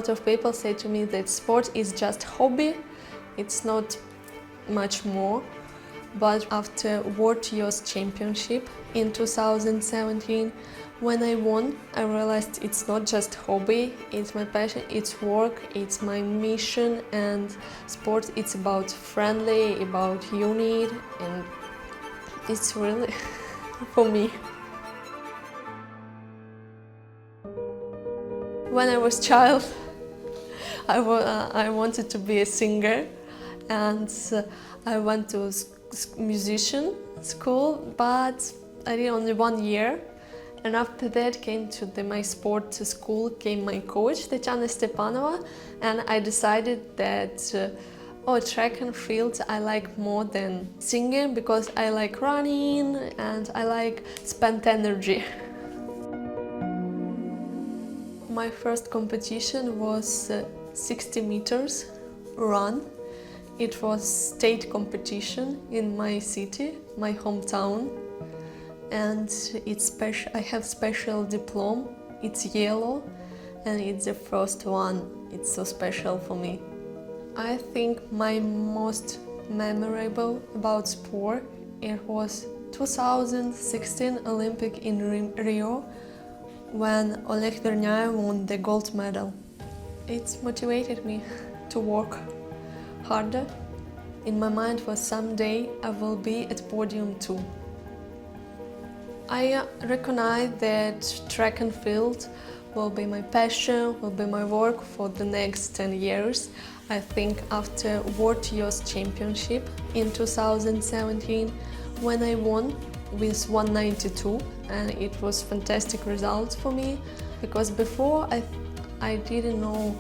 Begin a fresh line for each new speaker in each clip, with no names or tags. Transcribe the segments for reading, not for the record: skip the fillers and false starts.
lot of people say to me that sport is just hobby, it's not much more. But after World Youth Championship in 2017, when I won, I realized it's not just hobby, it's my passion, it's work, it's my mission, and sport, it's about friendly, about unity, and it's really for me. When I was a child, I wanted to be a singer, and I went to musician school, but I did only 1 year. And after that came to my sport school, came my coach, Tatiana Stepanova, and I decided that track and field I like more than singing, because I like running and I like spent energy. My first competition was 60 meters run. It was state competition in my city, my hometown, and it's special. I have special diploma. It's yellow, and it's the first one. It's so special for me. I think my most memorable about sport, it was 2016 Olympic in Rio, when Oleg Vernyay won the gold medal. It's motivated me to work harder. In my mind was someday I will be at podium too. I recognize that track and field will be my passion, will be my work for the next 10 years. I think after World Youth Championship in 2017, when I won with 192, and it was fantastic result for me, because before I didn't know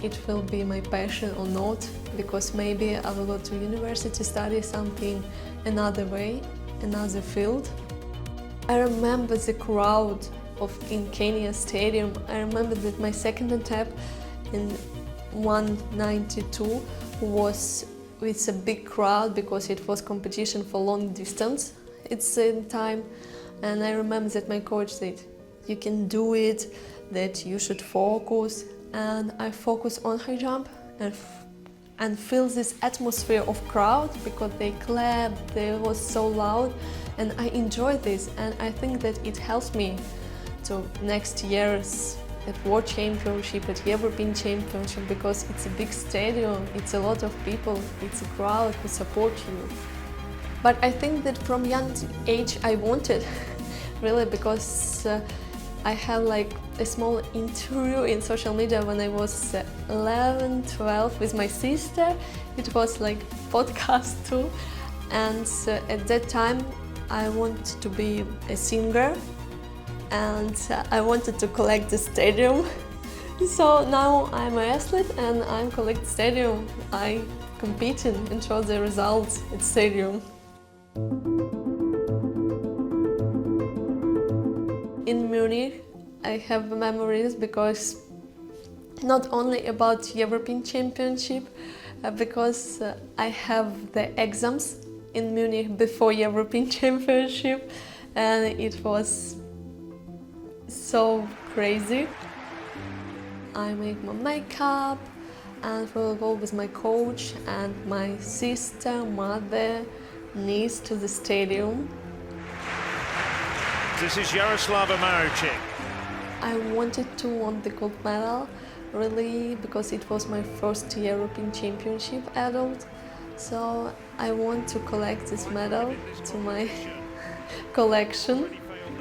it will be my passion or not, because maybe I will go to university, study something another way, another field. I remember the crowd in Kenya Stadium. I remember that my second attempt in 192 was with a big crowd, because it was competition for long distance at the same time. And I remember that my coach said, you can do it, that you should focus. And I focused on high jump and feel this atmosphere of crowd, because they clapped, they was so loud, and I enjoyed this. And I think that it helps me to next year's at World Championship, at European Championship, because it's a big stadium, it's a lot of people, it's a crowd who support you. But I think that from young age I wanted, really, because I had like a small interview in social media when I was 11, 12 with my sister. It was like podcast too. And at that time I wanted to be a singer, and I wanted to collect the stadium. So now I'm an athlete and I'm collect stadium. I competing and show the results at stadium. In Munich, I have memories, because not only about European Championship, because I have the exams in Munich before European Championship, and it was so crazy. I make my makeup and will go with my coach and my sister, mother, niece to the stadium.
This is Yaroslava Mahuchikh.
I wanted to win the gold medal, really, because it was my first European Championship adult. So I want to collect this medal to my collection,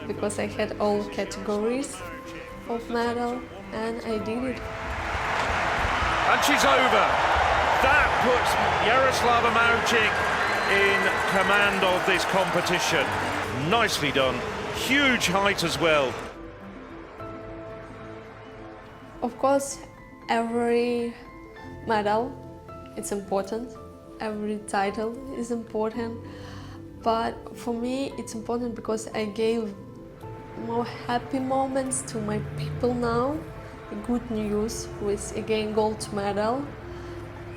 because I had all categories of medal, and I did it.
And she's over. That puts Yaroslava Mahuchikh in command of this competition. Nicely done. Huge height as well.
Of course, every medal is important, every title is important, but for me it's important because I gave more happy moments to my people now, good news with again gold medal,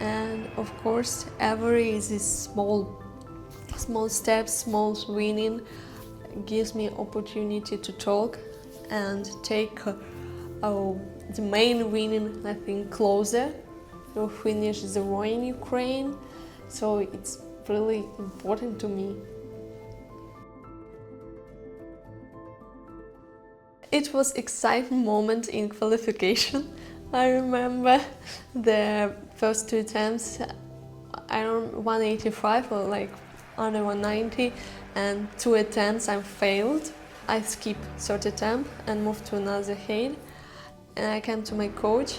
and of course every this small steps, small winning gives me opportunity to talk and take the main winning, I think, closer to finish the Roma in Ukraine. So it's really important to me. It was exciting moment in qualification. I remember the first two attempts, around 185 or like under 190, and two attempts I failed. I skipped third attempt and moved to another height. And I came to my coach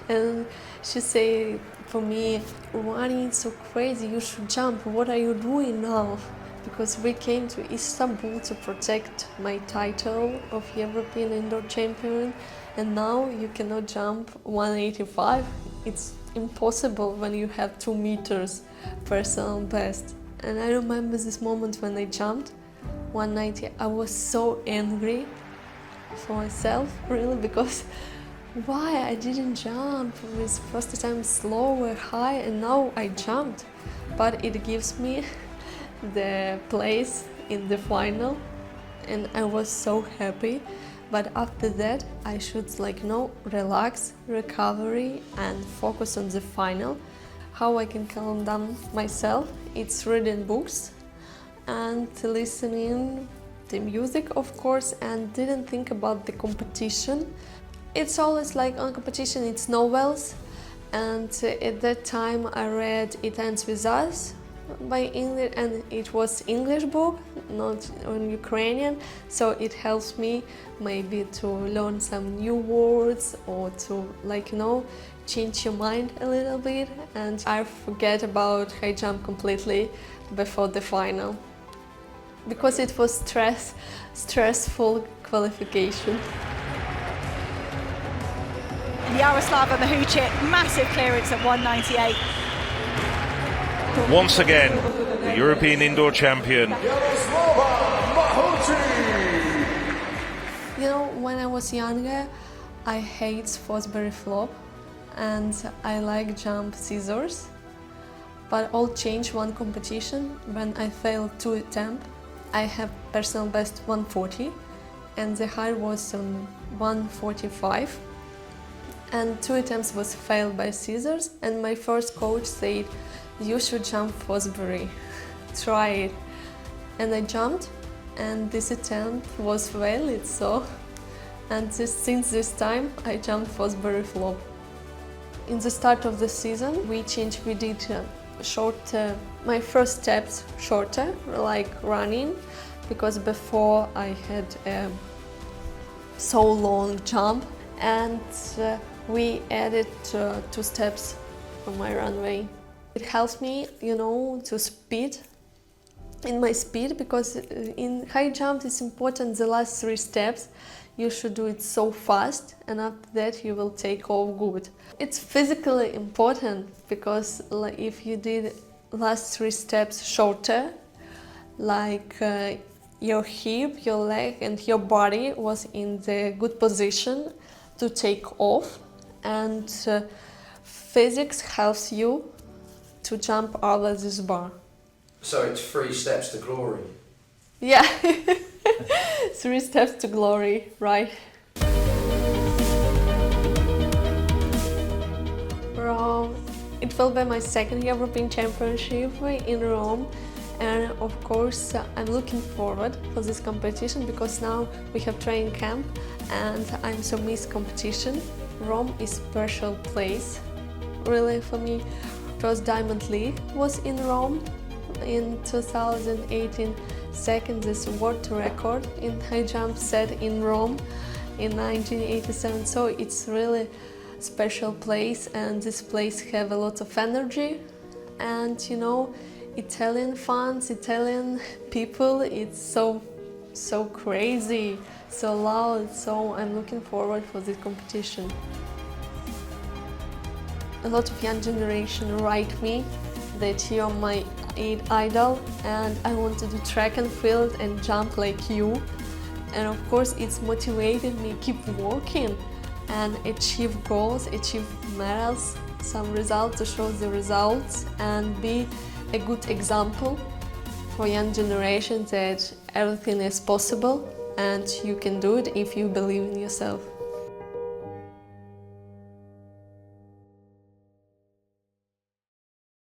and she said for me, "Rani, it's so crazy, you should jump, what are you doing now?" Because we came to Istanbul to protect my title of European indoor champion, and now you cannot jump 185. It's impossible when you have 2 meters personal best. And I remember this moment when I jumped 190. I was so angry for myself, really, because why I didn't jump with first time slower, high, and now I jumped. But it gives me the place in the final, and I was so happy. But after that I should relax, recovery, and focus on the final. How I can calm down myself? It's reading books and listening the music, of course, and didn't think about the competition. It's always like on competition, it's novels, and at that time I read It Ends With Us by English, and it was English book, not on Ukrainian, so it helps me maybe to learn some new words or to change your mind a little bit, and I forget about high jump completely before the final because it was stressful qualification.
Yaroslava Mahuchikh, massive clearance at 198.
Once again, the European indoor champion.
Yaroslava Mahuchikh!
When I was younger, I hate Fosbury flop and I like jump scissors. But all changed one competition when I failed 2 attempts. I have personal best 140 and the height was 145. And 2 attempts was failed by scissors, and my first coach said, "You should jump Fosbury, try it." And I jumped, and this attempt was failed, since this time I jumped Fosbury flop. In the start of the season we did shorter, my first steps shorter, like running, because before I had a so long jump, and we added 2 steps on my runway. It helps me, to speed, in my speed, because in high jump it's important the last 3 steps. You should do it so fast, and after that you will take off good. It's physically important because if you did last 3 steps shorter, your hip, your leg and your body was in the good position to take off, and physics helps you to jump over this bar.
So it's 3 steps to glory.
Yeah, 3 steps to glory, right? Rome. It will be my 2nd European Championship in Rome, and of course I'm looking forward for this competition because now we have training camp and I'm so miss competition. Rome is special place, really, for me. First Diamond League was in Rome in 2018. Second, this world record in high jump set in Rome in 1987. So it's really special place, and this place have a lot of energy, and Italian fans, Italian people, it's so crazy, so loud, so I'm looking forward for this competition. A lot of young generation write me that you're my idol and I want to do track and field and jump like you. And of course it's motivated me keep working and achieve goals, achieve medals, some results, to show the results and be a good example for young generation that everything is possible and you can do it if you believe in yourself.